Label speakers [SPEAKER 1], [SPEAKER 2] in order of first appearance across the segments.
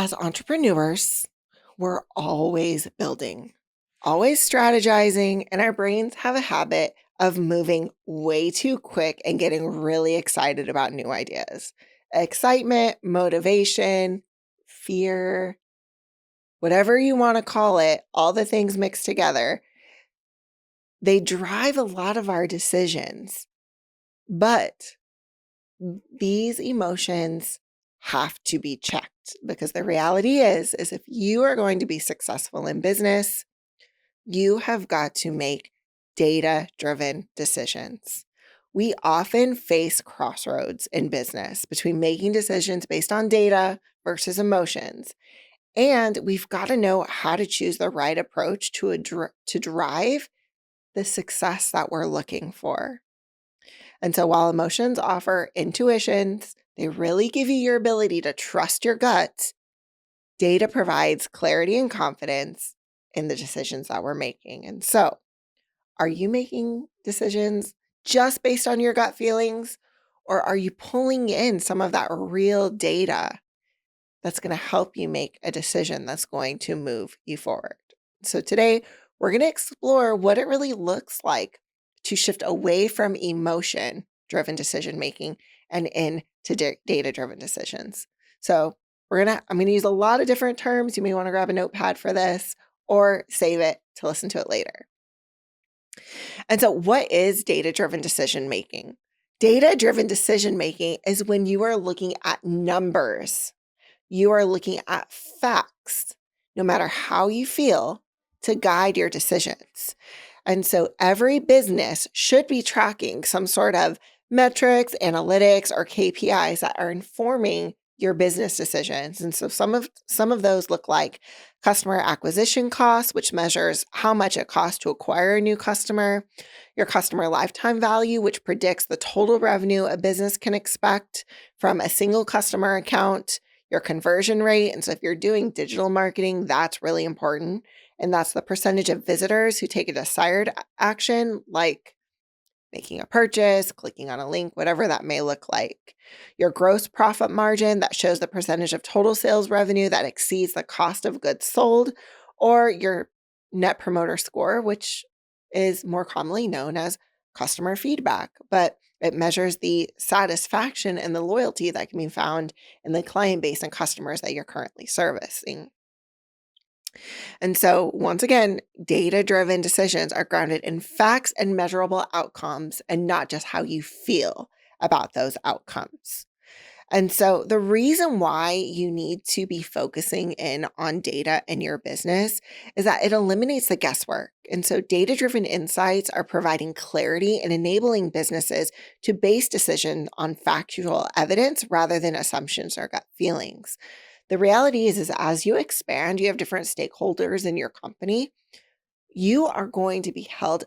[SPEAKER 1] As entrepreneurs, we're always building, always strategizing, and our brains have a habit of moving way too quick and getting really excited about new ideas. Excitement, motivation, fear, whatever you want to call it, all the things mixed together, they drive a lot of our decisions. But these emotions have to be checked because the reality is if you are going to be successful in business, you have got to make data-driven decisions. We often face crossroads in business between making decisions based on data versus emotions. And we've got to know how to choose the right approach to drive the success that we're looking for. And so while emotions offer intuitions, they really give you your ability to trust your gut. Data provides clarity and confidence in the decisions that we're making. And so, are you making decisions just based on your gut feelings? Or are you pulling in some of that real data that's going to help you make a decision that's going to move you forward? So today, we're going to explore what it really looks like to shift away from emotion-driven decision-making and into data-driven decisions. So I'm going to use a lot of different terms. You may want to grab a notepad for this or save it to listen to it later. And so what is data-driven decision-making? Data-driven decision-making is when you are looking at numbers. You are looking at facts, no matter how you feel, to guide your decisions. And so every business should be tracking some sort of metrics, analytics, or KPIs that are informing your business decisions. And so some of those look like customer acquisition costs, which measures how much it costs to acquire a new customer, your customer lifetime value, which predicts the total revenue a business can expect from a single customer account, your conversion rate. And so if you're doing digital marketing, that's really important. And that's the percentage of visitors who take a desired action, like making a purchase, clicking on a link, whatever that may look like. Your gross profit margin, that shows the percentage of total sales revenue that exceeds the cost of goods sold, or your net promoter score, which is more commonly known as customer feedback, but it measures the satisfaction and the loyalty that can be found in the client base and customers that you're currently servicing. And so, once again, data-driven decisions are grounded in facts and measurable outcomes and not just how you feel about those outcomes. And so the reason why you need to be focusing in on data in your business is that it eliminates the guesswork. And so data-driven insights are providing clarity and enabling businesses to base decisions on factual evidence rather than assumptions or gut feelings. The reality is as you expand, you have different stakeholders in your company. You are going to be held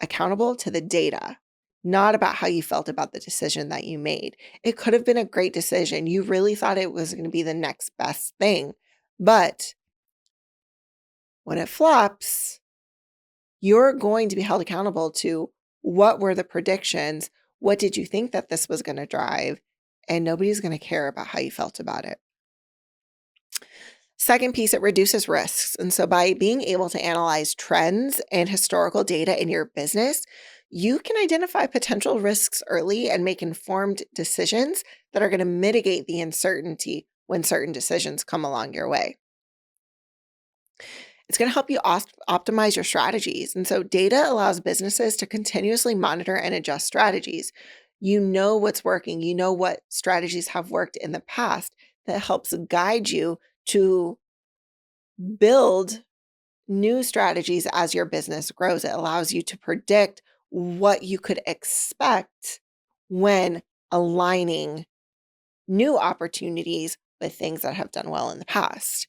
[SPEAKER 1] accountable to the data, not about how you felt about the decision that you made. It could have been a great decision. You really thought it was going to be the next best thing. But when it flops, you're going to be held accountable to what were the predictions? What did you think that this was going to drive? And nobody's going to care about how you felt about it. Second piece, it reduces risks. And so by being able to analyze trends and historical data in your business, you can identify potential risks early and make informed decisions that are going to mitigate the uncertainty when certain decisions come along your way. It's going to help you optimize your strategies. And so data allows businesses to continuously monitor and adjust strategies. You know what's working. You know what strategies have worked in the past that helps guide you to build new strategies as your business grows. It allows you to predict what you could expect when aligning new opportunities with things that have done well in the past.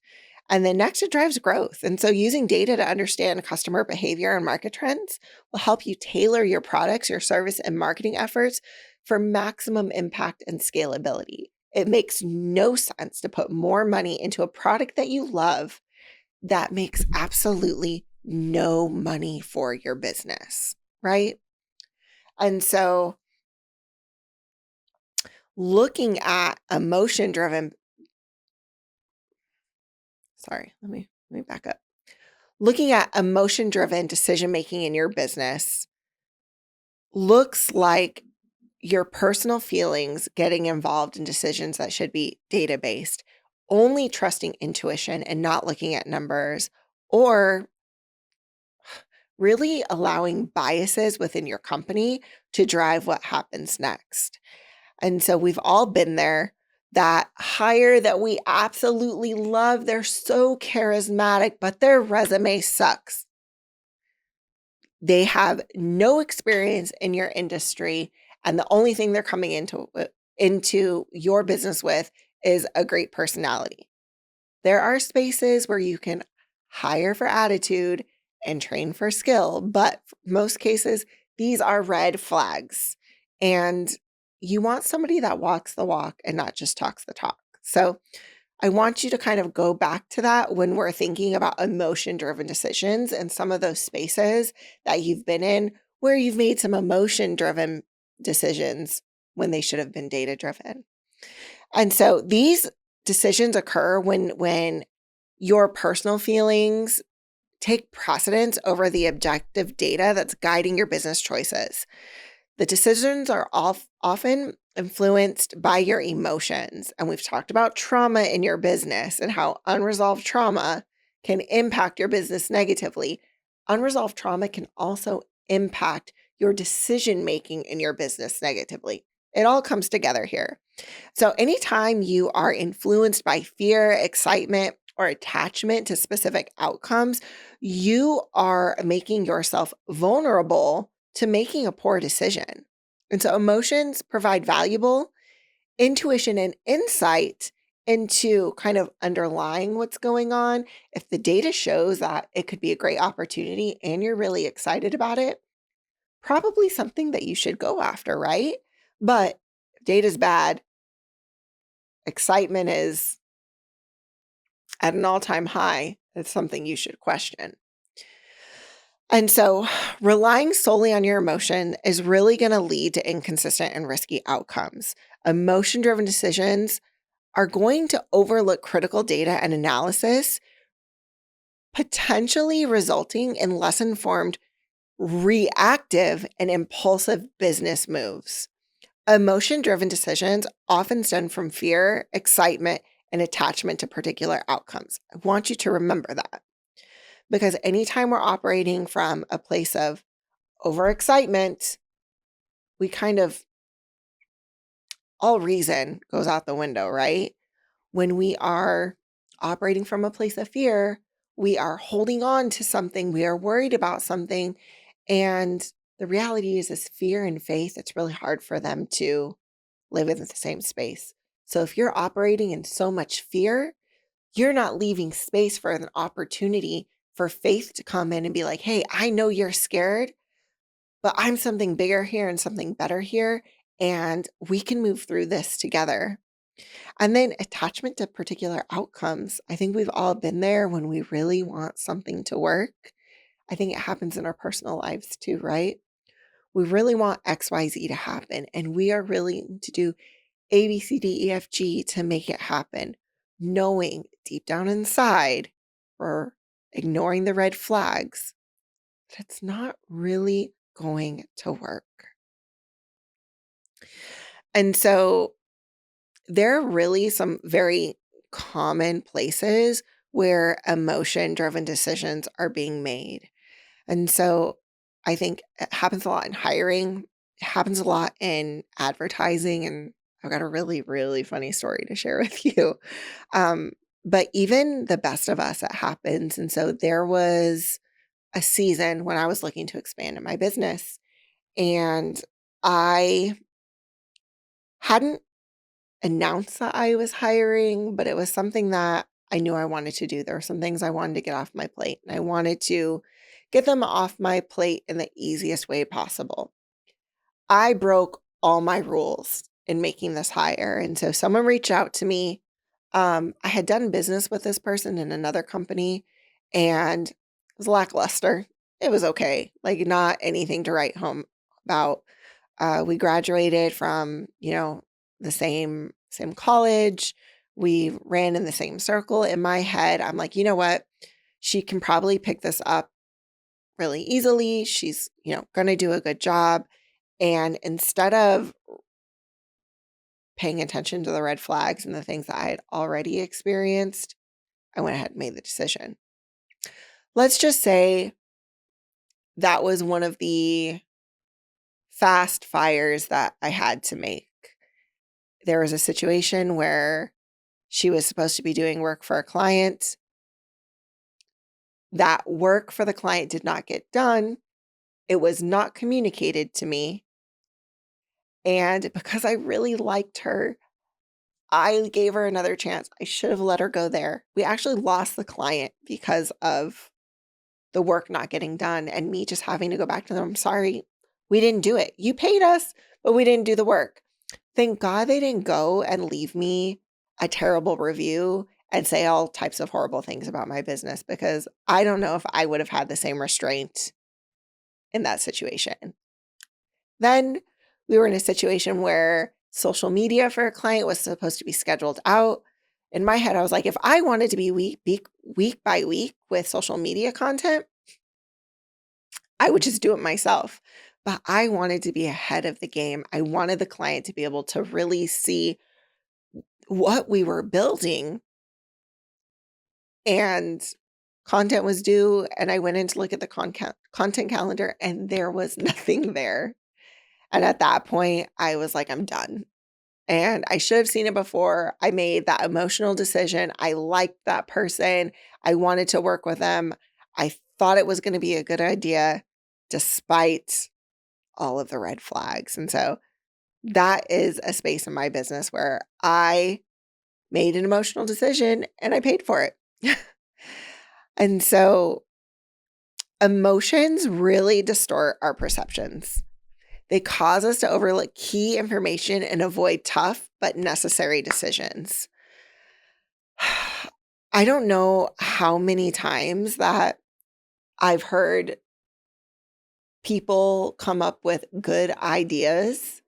[SPEAKER 1] And then next, it drives growth. And so using data to understand customer behavior and market trends will help you tailor your products, your service, and marketing efforts for maximum impact and scalability. It makes no sense to put more money into a product that you love that makes absolutely no money for your business, right? And so looking at emotion-driven sorry, let me back up. Looking at emotion-driven decision-making in your business looks like your personal feelings getting involved in decisions that should be data-based, only trusting intuition and not looking at numbers, or really allowing biases within your company to drive what happens next. And so we've all been there. That hire that we absolutely love, they're so charismatic, but their resume sucks. They have no experience in your industry, and the only thing they're coming into your business with is a great personality. There are spaces where you can hire for attitude and train for skill, but most cases, these are red flags. And you want somebody that walks the walk and not just talks the talk. So I want you to kind of go back to that when we're thinking about emotion-driven decisions and some of those spaces that you've been in where you've made some emotion-driven decisions when they should have been data-driven. And so these decisions occur when your personal feelings take precedence over the objective data that's guiding your business choices. The decisions are often influenced by your emotions. And we've talked about trauma in your business and how unresolved trauma can impact your business negatively. Unresolved trauma can also impact your decision making in your business negatively. It all comes together here. So, anytime you are influenced by fear, excitement, or attachment to specific outcomes, you are making yourself vulnerable to making a poor decision. And so, emotions provide valuable intuition and insight into kind of underlying what's going on. If the data shows that it could be a great opportunity and you're really excited about it, probably something that you should go after, right? But if data's bad, excitement is at an all-time high, it's something you should question. And so relying solely on your emotion is really going to lead to inconsistent and risky outcomes. Emotion-driven decisions are going to overlook critical data and analysis, potentially resulting in less informed, reactive, and impulsive business moves. Emotion-driven decisions often stem from fear, excitement, and attachment to particular outcomes. I want you to remember that because anytime we're operating from a place of overexcitement, we kind of, all reason goes out the window, right? When we are operating from a place of fear, we are holding on to something, we are worried about something, and the reality is fear and faith, it's really hard for them to live in the same space. So if you're operating in so much fear, you're not leaving space for an opportunity for faith to come in and be like, hey, I know you're scared, but I'm something bigger here and something better here, and we can move through this together. And then attachment to particular outcomes. I think we've all been there when we really want something to work. I think it happens in our personal lives too, right? We really want XYZ to happen, and we are willing to do A, B, C, D, E, F, G to make it happen, knowing deep down inside or ignoring the red flags that it's not really going to work. And so there are really some very common places where emotion-driven decisions are being made. And so I think it happens a lot in hiring. It happens a lot in advertising. And I've got a really, really funny story to share with you. But even the best of us, it happens. And so there was a season when I was looking to expand in my business, and I hadn't announced that I was hiring, but it was something that I knew I wanted to do. There were some things I wanted to get off my plate, and I wanted to get them off my plate in the easiest way possible. I broke all my rules in making this hire. And so someone reached out to me. I had done business with this person in another company, and it was lackluster. It was okay, like not anything to write home about. We graduated from, the same college. We ran in the same circle. In my head, I'm like, you know what? She can probably pick this up really easily. She's, going to do a good job. And instead of paying attention to the red flags and the things that I had already experienced, I went ahead and made the decision. Let's just say that was one of the fast fires that I had to make. There was a situation where she was supposed to be doing work for a client. That work for the client did not get done. It was not communicated to me. And because I really liked her, I gave her another chance. I should have let her go there. We actually lost the client because of the work not getting done and me just having to go back to them. I'm sorry, we didn't do it. You paid us, but we didn't do the work. Thank God they didn't go and leave me a terrible review and say all types of horrible things about my business, because I don't know if I would have had the same restraint in that situation. Then we were in a situation where social media for a client was supposed to be scheduled out. In my head, I was like, if I wanted to be week by week with social media content, I would just do it myself. But I wanted to be ahead of the game. I wanted the client to be able to really see what we were building, and content was due. And I went in to look at the content calendar and there was nothing there. And at that point, I was like, I'm done. And I should have seen it before. I made that emotional decision. I liked that person. I wanted to work with them. I thought it was going to be a good idea despite all of the red flags. And so that is a space in my business where I made an emotional decision and I paid for it. And so emotions really distort our perceptions. They cause us to overlook key information and avoid tough but necessary decisions. I don't know how many times that I've heard people come up with good ideas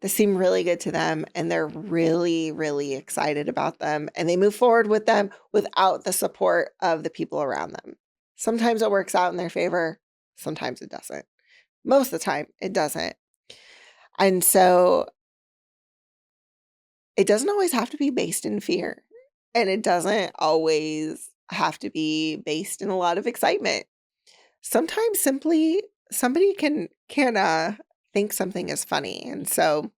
[SPEAKER 1] that seem really good to them, and they're really, really excited about them, and they move forward with them without the support of the people around them. Sometimes it works out in their favor. Sometimes it doesn't. Most of the time, it doesn't. And so it doesn't always have to be based in fear, and it doesn't always have to be based in a lot of excitement. Sometimes simply somebody can think something is funny. And so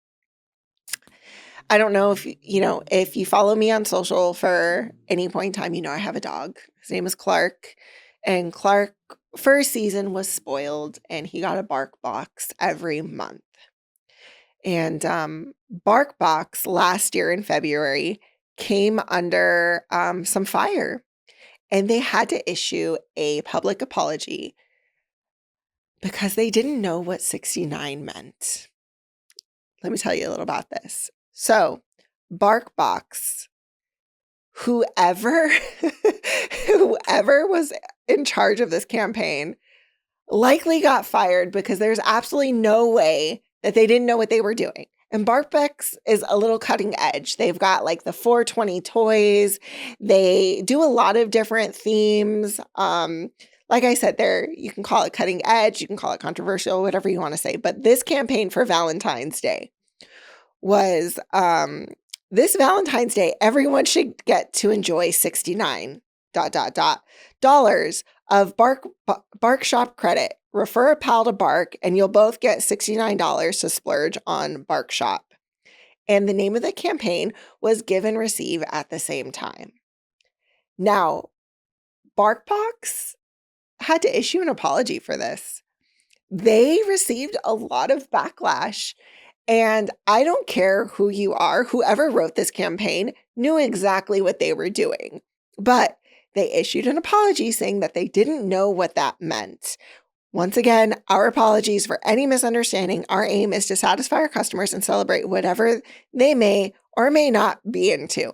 [SPEAKER 1] I don't know if you follow me on social for any point in time, I have a dog. His name is Clark. And Clark, for a season, was spoiled, and he got a bark box every month. And Bark Box last year in February came under some fire, and they had to issue a public apology because they didn't know what 69 meant. Let me tell you a little about this. So, Bark Box, whoever was in charge of this campaign likely got fired, because there's absolutely no way that they didn't know what they were doing. And BarkBox is a little cutting edge. They've got like the 420 toys. They do a lot of different themes. Like I said, you can call it cutting edge, you can call it controversial, whatever you want to say. But this campaign for Valentine's Day was this Valentine's Day, everyone should get to enjoy 69 dollars of Bark Shop credit. Refer a pal to Bark and you'll both get $69 to splurge on Bark Shop. And the name of the campaign was Give and Receive at the Same Time. Now, BarkBox had to issue an apology for this. They received a lot of backlash. And I don't care who you are, whoever wrote this campaign knew exactly what they were doing. But they issued an apology saying that they didn't know what that meant. Once again, our apologies for any misunderstanding. Our aim is to satisfy our customers and celebrate whatever they may or may not be into.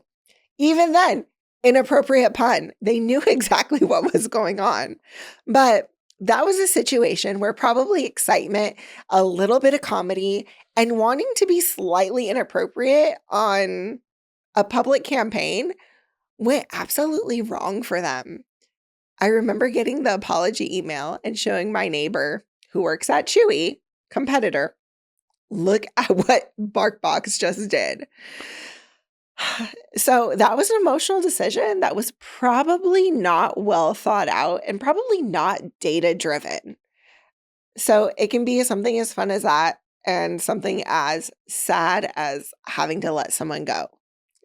[SPEAKER 1] Even then, inappropriate pun. They knew exactly what was going on. But that was a situation where probably excitement, a little bit of comedy, and wanting to be slightly inappropriate on a public campaign went absolutely wrong for them. I remember getting the apology email and showing my neighbor who works at Chewy, competitor, look at what BarkBox just did. So that was an emotional decision that was probably not well thought out and probably not data driven. So it can be something as fun as that and something as sad as having to let someone go.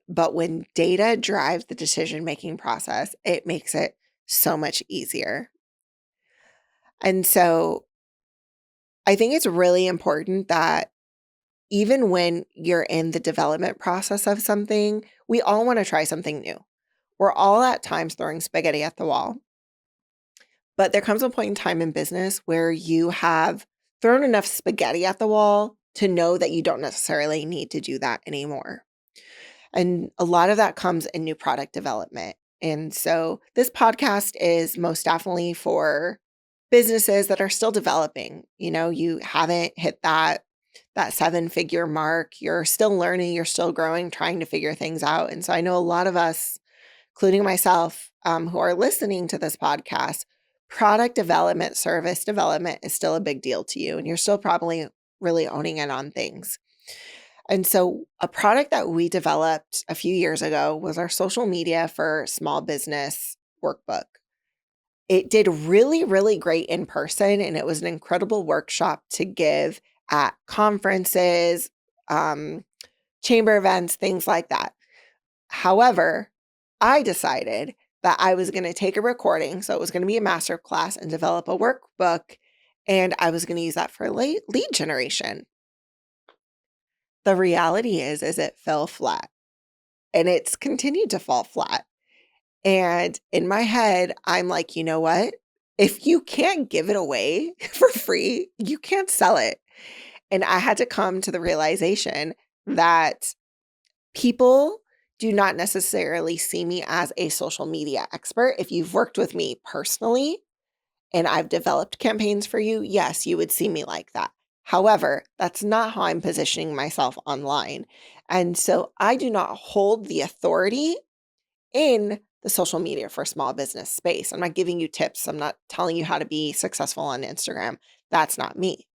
[SPEAKER 1] But when data drives the decision-making process, it makes it so much easier. And so I think it's really important that even when you're in the development process of something, we all want to try something new. We're all at times throwing spaghetti at the wall. But there comes a point in time in business where you have thrown enough spaghetti at the wall to know that you don't necessarily need to do that anymore. And a lot of that comes in new product development. And so this podcast is most definitely for businesses that are still developing. You know, you haven't hit that 7-figure mark. You're still learning, you're still growing, trying to figure things out. And so I know a lot of us, including myself, who are listening to this podcast, product development, service development is still a big deal to you. And you're still probably really owning in on things. And so a product that we developed a few years ago was our social media for small business workbook. It did really, really great in person, and it was an incredible workshop to give at conferences, chamber events, things like that. However, I decided that I was going to take a recording, so it was going to be a master class, and develop a workbook, and I was going to use that for lead generation. The reality is it fell flat, and it's continued to fall flat. And in my head, I'm like, you know what? If you can't give it away for free, you can't sell it. And I had to come to the realization that people do not necessarily see me as a social media expert. If you've worked with me personally and I've developed campaigns for you, yes, you would see me like that. However, that's not how I'm positioning myself online. And so I do not hold the authority in the social media for small business space. I'm not giving you tips. I'm not telling you how to be successful on Instagram. That's not me.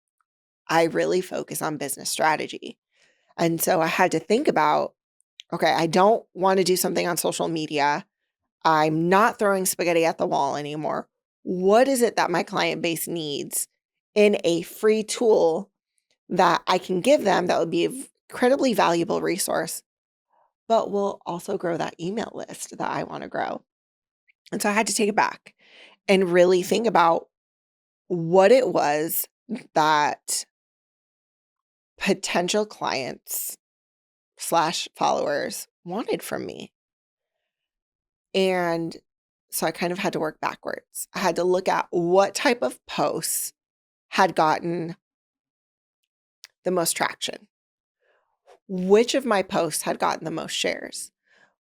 [SPEAKER 1] I really focus on business strategy. And so I had to think about, okay, I don't want to do something on social media. I'm not throwing spaghetti at the wall anymore. What is it that my client base needs in a free tool that I can give them that would be an incredibly valuable resource, but will also grow that email list that I want to grow? And so I had to take it back and really think about what it was that potential clients / followers wanted from me. And so I kind of had to work backwards. I had to look at what type of posts had gotten the most traction. Which of my posts had gotten the most shares?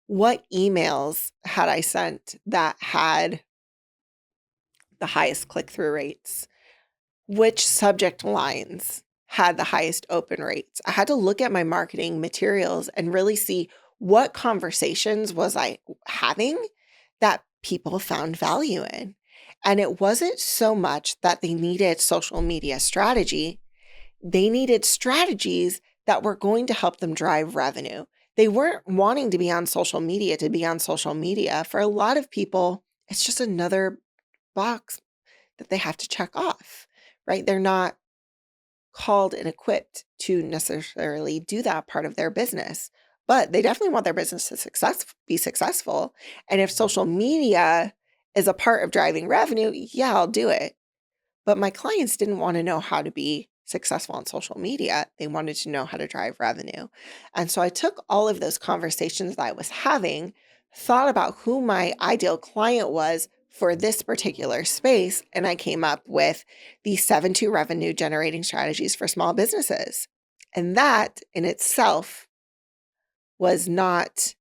[SPEAKER 1] What emails had I sent that had the highest click-through rates? Which subject lines had the highest open rates? I had to look at my marketing materials and really see what conversations was I having that people found value in. And it wasn't so much that they needed social media strategy. They needed strategies that were going to help them drive revenue. They weren't wanting to be on social media to be on social media. For a lot of people, it's just another box that they have to check off, right? They're not called and equipped to necessarily do that part of their business, but they definitely want their business to be successful. And if social media is a part of driving revenue, yeah, I'll do it. But my clients didn't want to know how to be successful on social media. They wanted to know how to drive revenue. And so I took all of those conversations that I was having, thought about who my ideal client was for this particular space, and I came up with the 7-2 revenue generating strategies for small businesses. And that in itself was not,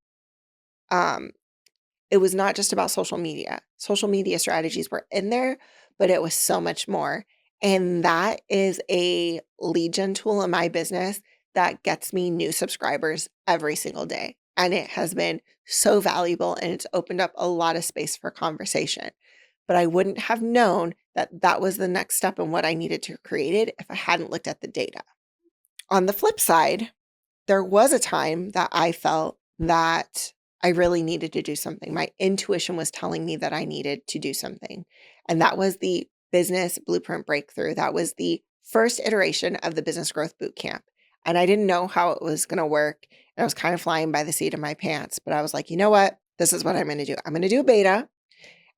[SPEAKER 1] it was not just about social media. Social media strategies were in there, but it was so much more. And that is a lead gen tool in my business that gets me new subscribers every single day. and it has been so valuable, and it's opened up a lot of space for conversation. But I wouldn't have known that that was the next step in what I needed to create it if I hadn't looked at the data. On the flip side, there was a time that I felt that I really needed to do something. My intuition was telling me that I needed to do something. And that was the business blueprint breakthrough. That was the first iteration of the business growth boot camp. And I didn't know how it was going to work. And I was kind of flying by the seat of my pants, but I was like, you know what? This is what I'm going to do. I'm going to do a beta,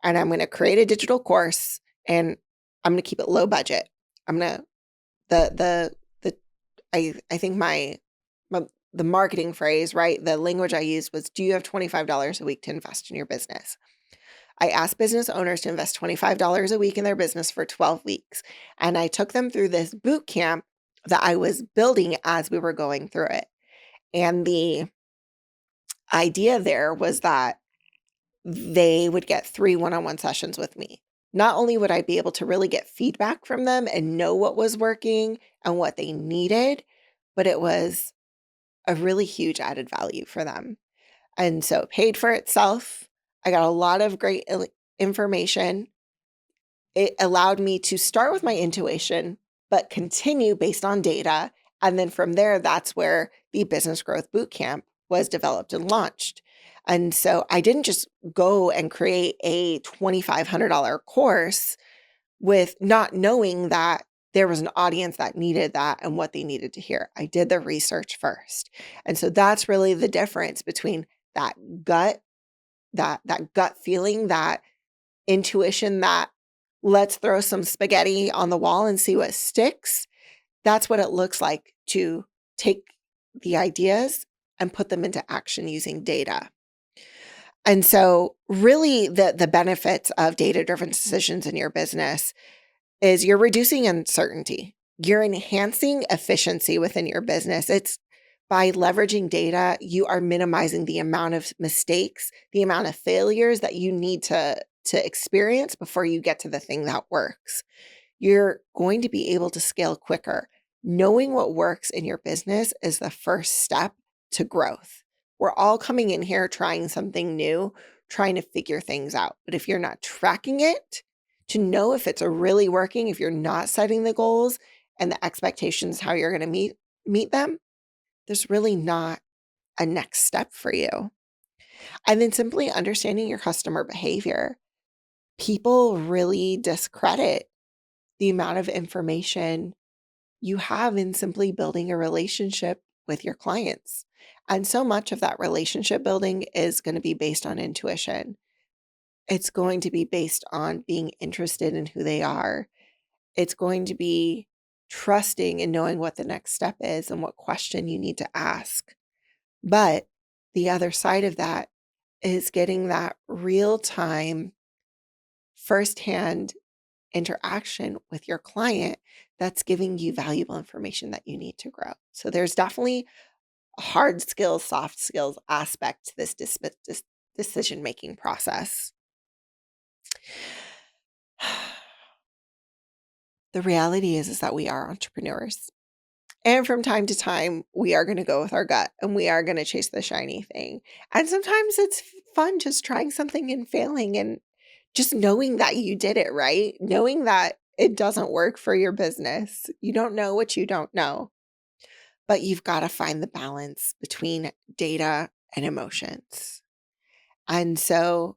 [SPEAKER 1] and I'm going to create a digital course, and I'm going to keep it low budget. I'm going to, I think the marketing phrase, right? The language I used was, do you have $25 a week to invest in your business? I asked business owners to invest $25 a week in their business for 12 weeks. And I took them through this boot camp that I was building as we were going through it. And the idea there was that they would get 3 one-on-one sessions with me. Not only would I be able to really get feedback from them and know what was working and what they needed, but it was a really huge added value for them. And so it paid for itself. I got a lot of great information. It allowed me to start with my intuition, but continue based on data. And then from there, that's where the Business Growth Bootcamp was developed and launched. And so I didn't just go and create a $2,500 course with not knowing that there was an audience that needed that and what they needed to hear. I did the research first. And so that's really the difference between that gut, that gut feeling, that intuition, that let's throw some spaghetti on the wall and see what sticks. That's what it looks like to take the ideas and put them into action using data. And so really the benefits of data-driven decisions in your business is you're reducing uncertainty. You're enhancing efficiency within your business. It's by leveraging data, you are minimizing the amount of mistakes, the amount of failures that you need to experience before you get to the thing that works. You're going to be able to scale quicker. Knowing what works in your business is the first step to growth. We're all coming in here trying something new, trying to figure things out. But if you're not tracking it, to know if it's really working, if you're not setting the goals and the expectations, how you're going to meet them, there's really not a next step for you. And then simply understanding your customer behavior. People really discredit the amount of information you have in simply building a relationship with your clients. And so much of that relationship building is going to be based on intuition. It's going to be based on being interested in who they are. It's going to be trusting and knowing what the next step is and what question you need to ask. But the other side of that is getting that real-time, firsthand interaction with your client that's giving you valuable information that you need to grow. So there's definitely a hard skills, soft skills aspect to this decision-making process. The reality is that we are entrepreneurs. And from time to time, we are going to go with our gut and we are going to chase the shiny thing. And sometimes it's fun just trying something and failing and just knowing that you did it, right? Knowing that it doesn't work for your business. You don't know what you don't know. But you've got to find the balance between data and emotions. And so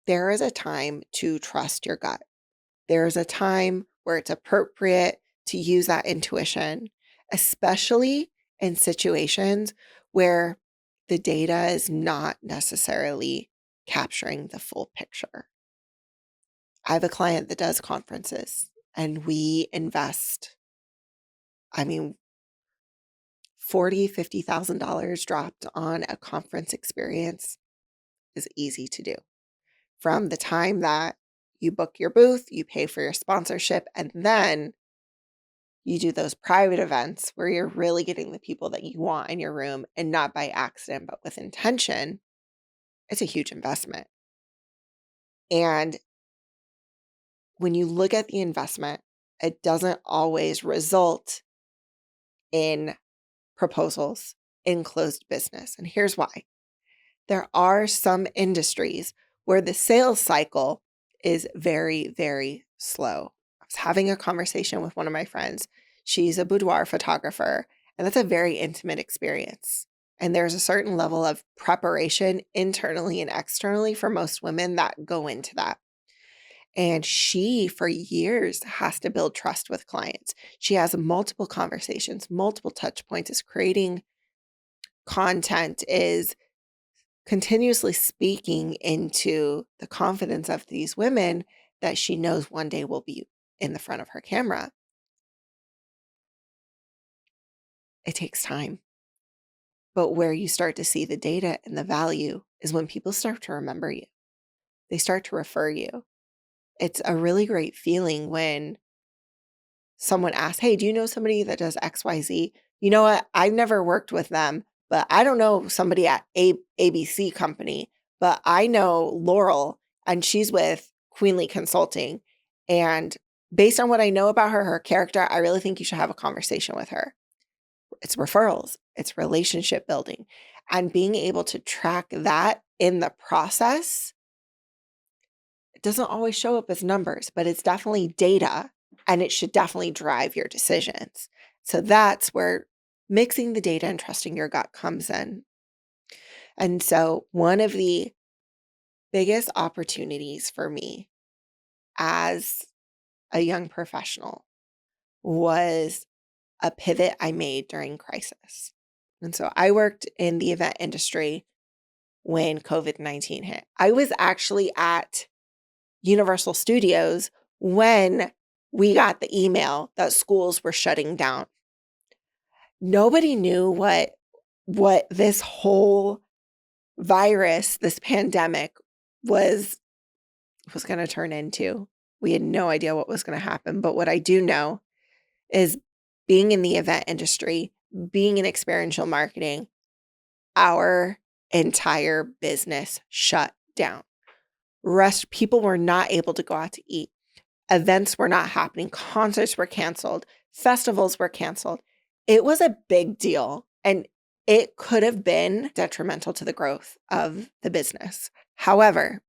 [SPEAKER 1] there is a time to trust your gut. There's a time where it's appropriate to use that intuition, especially in situations where the data is not necessarily capturing the full picture. I have a client that does conferences, and we invest, $40,000, $50,000 dropped on a conference experience is easy to do. From the time that you book your booth, you pay for your sponsorship, and then you do those private events where you're really getting the people that you want in your room, and not by accident, but with intention. It's a huge investment. And when you look at the investment, it doesn't always result in proposals in closed business. And here's why. There are some industries where the sales cycle is very, very slow. I was having a conversation with one of my friends. She's a boudoir photographer, and that's a very intimate experience. And there's a certain level of preparation internally and externally for most women that go into that. And she, for years, has to build trust with clients. She has multiple conversations, multiple touch points, is creating content, is continuously speaking into the confidence of these women that she knows one day will be in the front of her camera. It takes time. But where you start to see the data and the value is when people start to remember you. They start to refer you. It's a really great feeling when someone asks, hey, do you know somebody that does XYZ? You know what? I've never worked with them, but I don't know somebody at ABC company, but I know Laurel and she's with Queenly Consulting. And based on what I know about her character, I really think you should have a conversation with her. It's referrals, it's relationship building, and being able to track that in the process. It doesn't always show up as numbers, but it's definitely data and it should definitely drive your decisions. So that's where mixing the data and trusting your gut comes in. And so one of the biggest opportunities for me as a young professional was a pivot I made during crisis. And so I worked in the event industry when COVID-19 hit. I was actually at Universal Studios when we got the email that schools were shutting down. Nobody knew what this whole virus, this pandemic was going to turn into. We had no idea what was going to happen. But what I do know is being in the event industry, being in experiential marketing, our entire business shut down. People were not able to go out to eat. Events were not happening. Concerts were canceled. Festivals were canceled. It was a big deal. And it could have been detrimental to the growth of the business. However,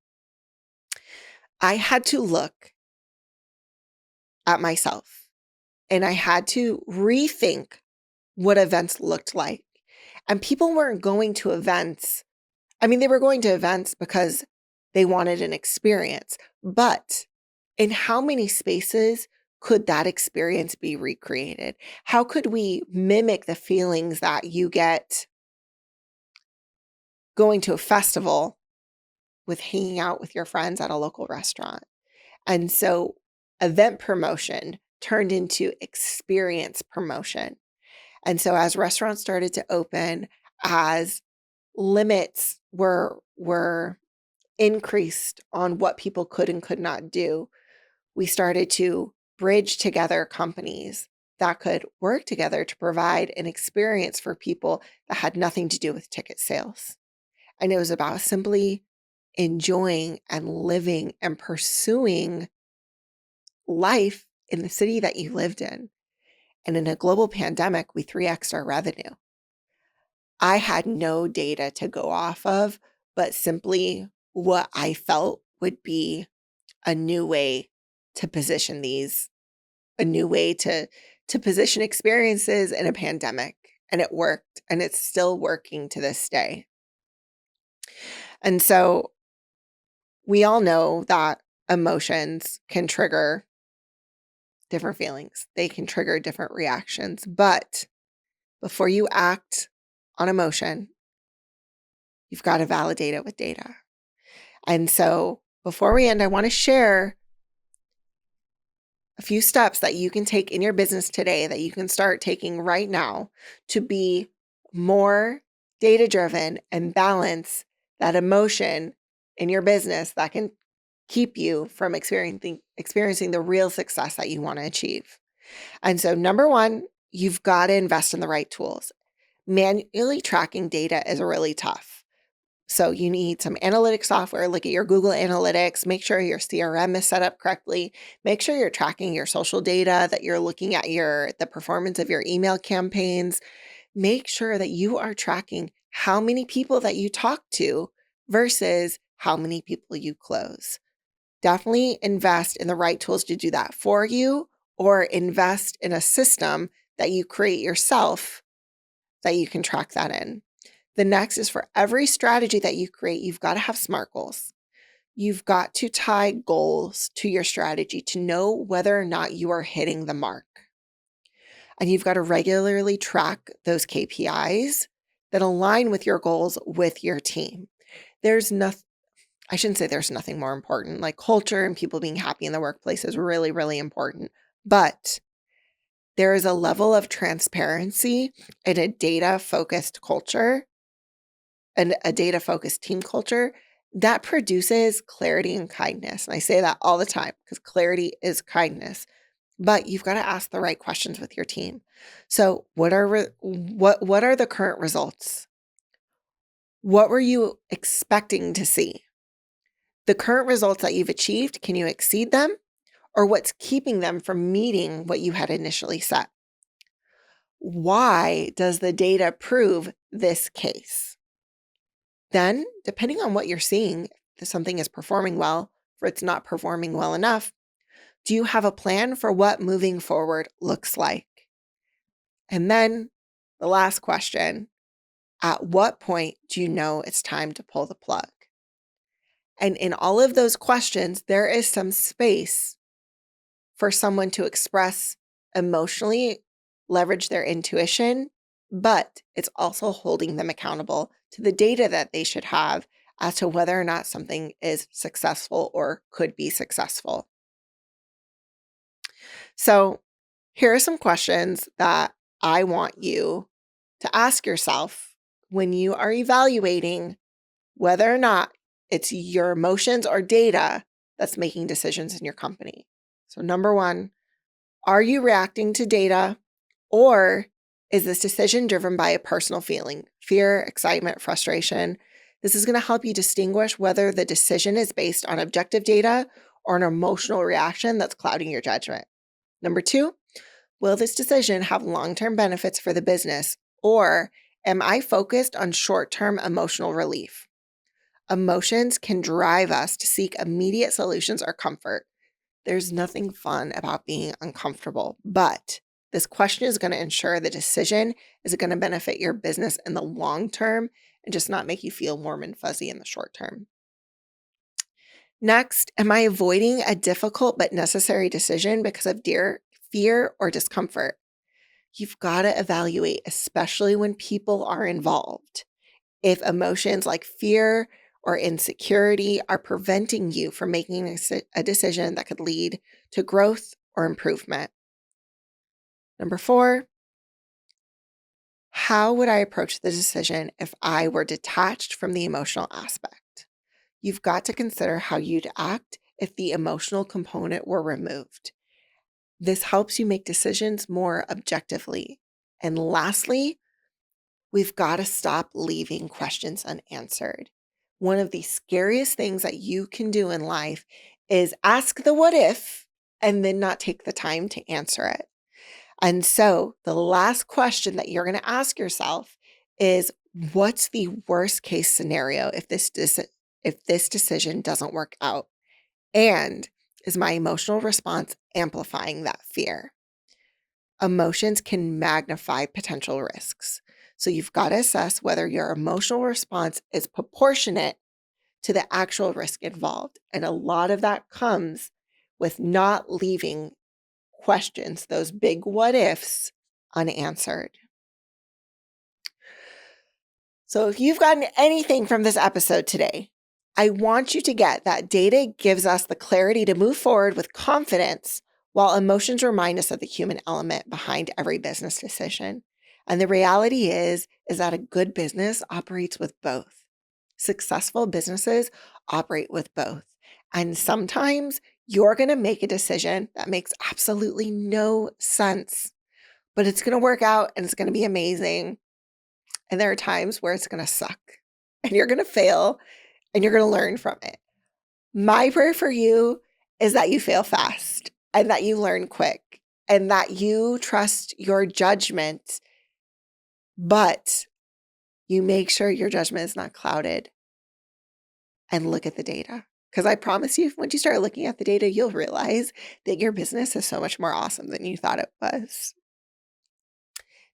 [SPEAKER 1] I had to look at myself and I had to rethink what events looked like. And people weren't going to events. I mean, they were going to events because they wanted an experience, but in how many spaces could that experience be recreated? How could we mimic the feelings that you get going to a festival with hanging out with your friends at a local restaurant? And so event promotion turned into experience promotion. And so as restaurants started to open, as limits were increased on what people could and could not do, we started to bridge together companies that could work together to provide an experience for people that had nothing to do with ticket sales. And it was about simply enjoying and living and pursuing life in the city that you lived in. And in a global pandemic, we 3x'd our revenue. I had no data to go off of, but simply what I felt would be a new way to position a new way to position experiences in a pandemic. And it worked, and it's still working to this day. And so we all know that emotions can trigger different feelings. They can trigger different reactions. But before you act on emotion, you've got to validate it with data. And so before we end, I want to share a few steps that you can take in your business today that you can start taking right now to be more data-driven and balance that emotion in your business that can keep you from experiencing the real success that you want to achieve. And so number one, you've got to invest in the right tools. Manually tracking data is really tough. So you need some analytics software. Look at your Google Analytics. Make sure your CRM is set up correctly. Make sure you're tracking your social data, that you're looking at the performance of your email campaigns. Make sure that you are tracking how many people that you talk to versus how many people you close. Definitely invest in the right tools to do that for you, or invest in a system that you create yourself that you can track that in. The next is, for every strategy that you create, you've got to have SMART goals. You've got to tie goals to your strategy to know whether or not you are hitting the mark. And you've got to regularly track those KPIs that align with your goals with your team. There's nothing, I shouldn't say there's nothing more important. Like, culture and people being happy in the workplace is really, really important. But there is a level of transparency in a data-focused culture and a data-focused team culture that produces clarity and kindness. And I say that all the time because clarity is kindness. But you've got to ask the right questions with your team. So what are the current results? What were you expecting to see? The current results that you've achieved, can you exceed them? Or what's keeping them from meeting what you had initially set? Why does the data prove this case? Then, depending on what you're seeing, if something is performing well or it's not performing well enough, do you have a plan for what moving forward looks like? And then the last question, at what point do you know it's time to pull the plug? And in all of those questions, there is some space for someone to express emotionally, leverage their intuition, but it's also holding them accountable to the data that they should have as to whether or not something is successful or could be successful. So here are some questions that I want you to ask yourself when you are evaluating whether or not it's your emotions or data that's making decisions in your company. So number one, are you reacting to data, or is this decision driven by a personal feeling, fear, excitement, frustration? This is going to help you distinguish whether the decision is based on objective data or an emotional reaction that's clouding your judgment. Number two, will this decision have long-term benefits for the business, or am I focused on short-term emotional relief? Emotions can drive us to seek immediate solutions or comfort. There's nothing fun about being uncomfortable, but this question is going to ensure the decision is going to benefit your business in the long term and just not make you feel warm and fuzzy in the short term. Next, am I avoiding a difficult but necessary decision because of fear or discomfort? You've got to evaluate, especially when people are involved, if emotions like fear or insecurity are preventing you from making a decision that could lead to growth or improvement. Number four, how would I approach the decision if I were detached from the emotional aspect? You've got to consider how you'd act if the emotional component were removed. This helps you make decisions more objectively. And lastly, we've got to stop leaving questions unanswered. One of the scariest things that you can do in life is ask the what if and then not take the time to answer it. And so the last question that you're going to ask yourself is, what's the worst case scenario if this decision doesn't work out? And is my emotional response amplifying that fear? Emotions can magnify potential risks. So you've got to assess whether your emotional response is proportionate to the actual risk involved. And a lot of that comes with not leaving questions, those big what ifs, unanswered. So if you've gotten anything from this episode today, I want you to get that data gives us the clarity to move forward with confidence, while emotions remind us of the human element behind every business decision. And the reality is that a good business operates with both. Successful businesses operate with both. And sometimes you're going to make a decision that makes absolutely no sense, but it's going to work out and it's going to be amazing. And there are times where it's going to suck and you're going to fail and you're going to learn from it. My prayer for you is that you fail fast and that you learn quick and that you trust your judgment, but you make sure your judgment is not clouded and look at the data. Because I promise you, once you start looking at the data, you'll realize that your business is so much more awesome than you thought it was.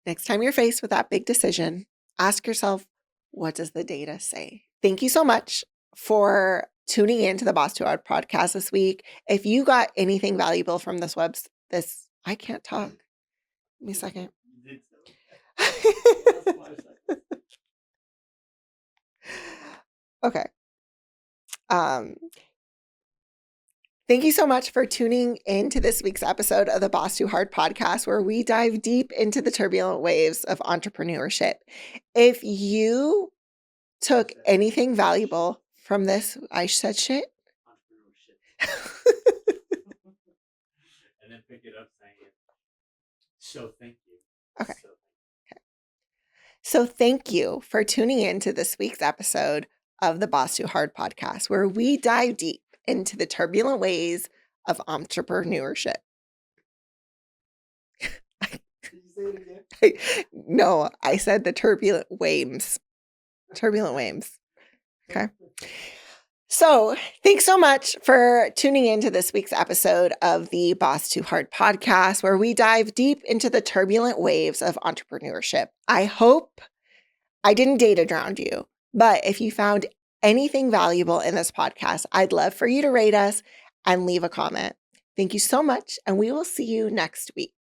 [SPEAKER 1] Next time you're faced with that big decision, ask yourself, what does the data say? Thank you so much for tuning in to the Boss 2 Hard podcast this week. If you got anything valuable from I can't talk. Give me a second. Okay. Thank you so much for tuning in to this week's episode of the Boss 2 Hard podcast, where we dive deep into the turbulent waves of entrepreneurship. If you took anything valuable from this, I said shit.
[SPEAKER 2] And then pick it up saying, so thank you.
[SPEAKER 1] Okay. So thank you for tuning in to this week's episode of the Boss 2 Hard podcast, where we dive deep into the turbulent ways of entrepreneurship.
[SPEAKER 2] Did you say it again?
[SPEAKER 1] No, I said the turbulent waves. Turbulent waves. Okay. So thanks so much for tuning into this week's episode of the Boss 2 Hard podcast, where we dive deep into the turbulent waves of entrepreneurship. I hope I didn't data drown you, but if you found anything valuable in this podcast, I'd love for you to rate us and leave a comment. Thank you so much, and we will see you next week.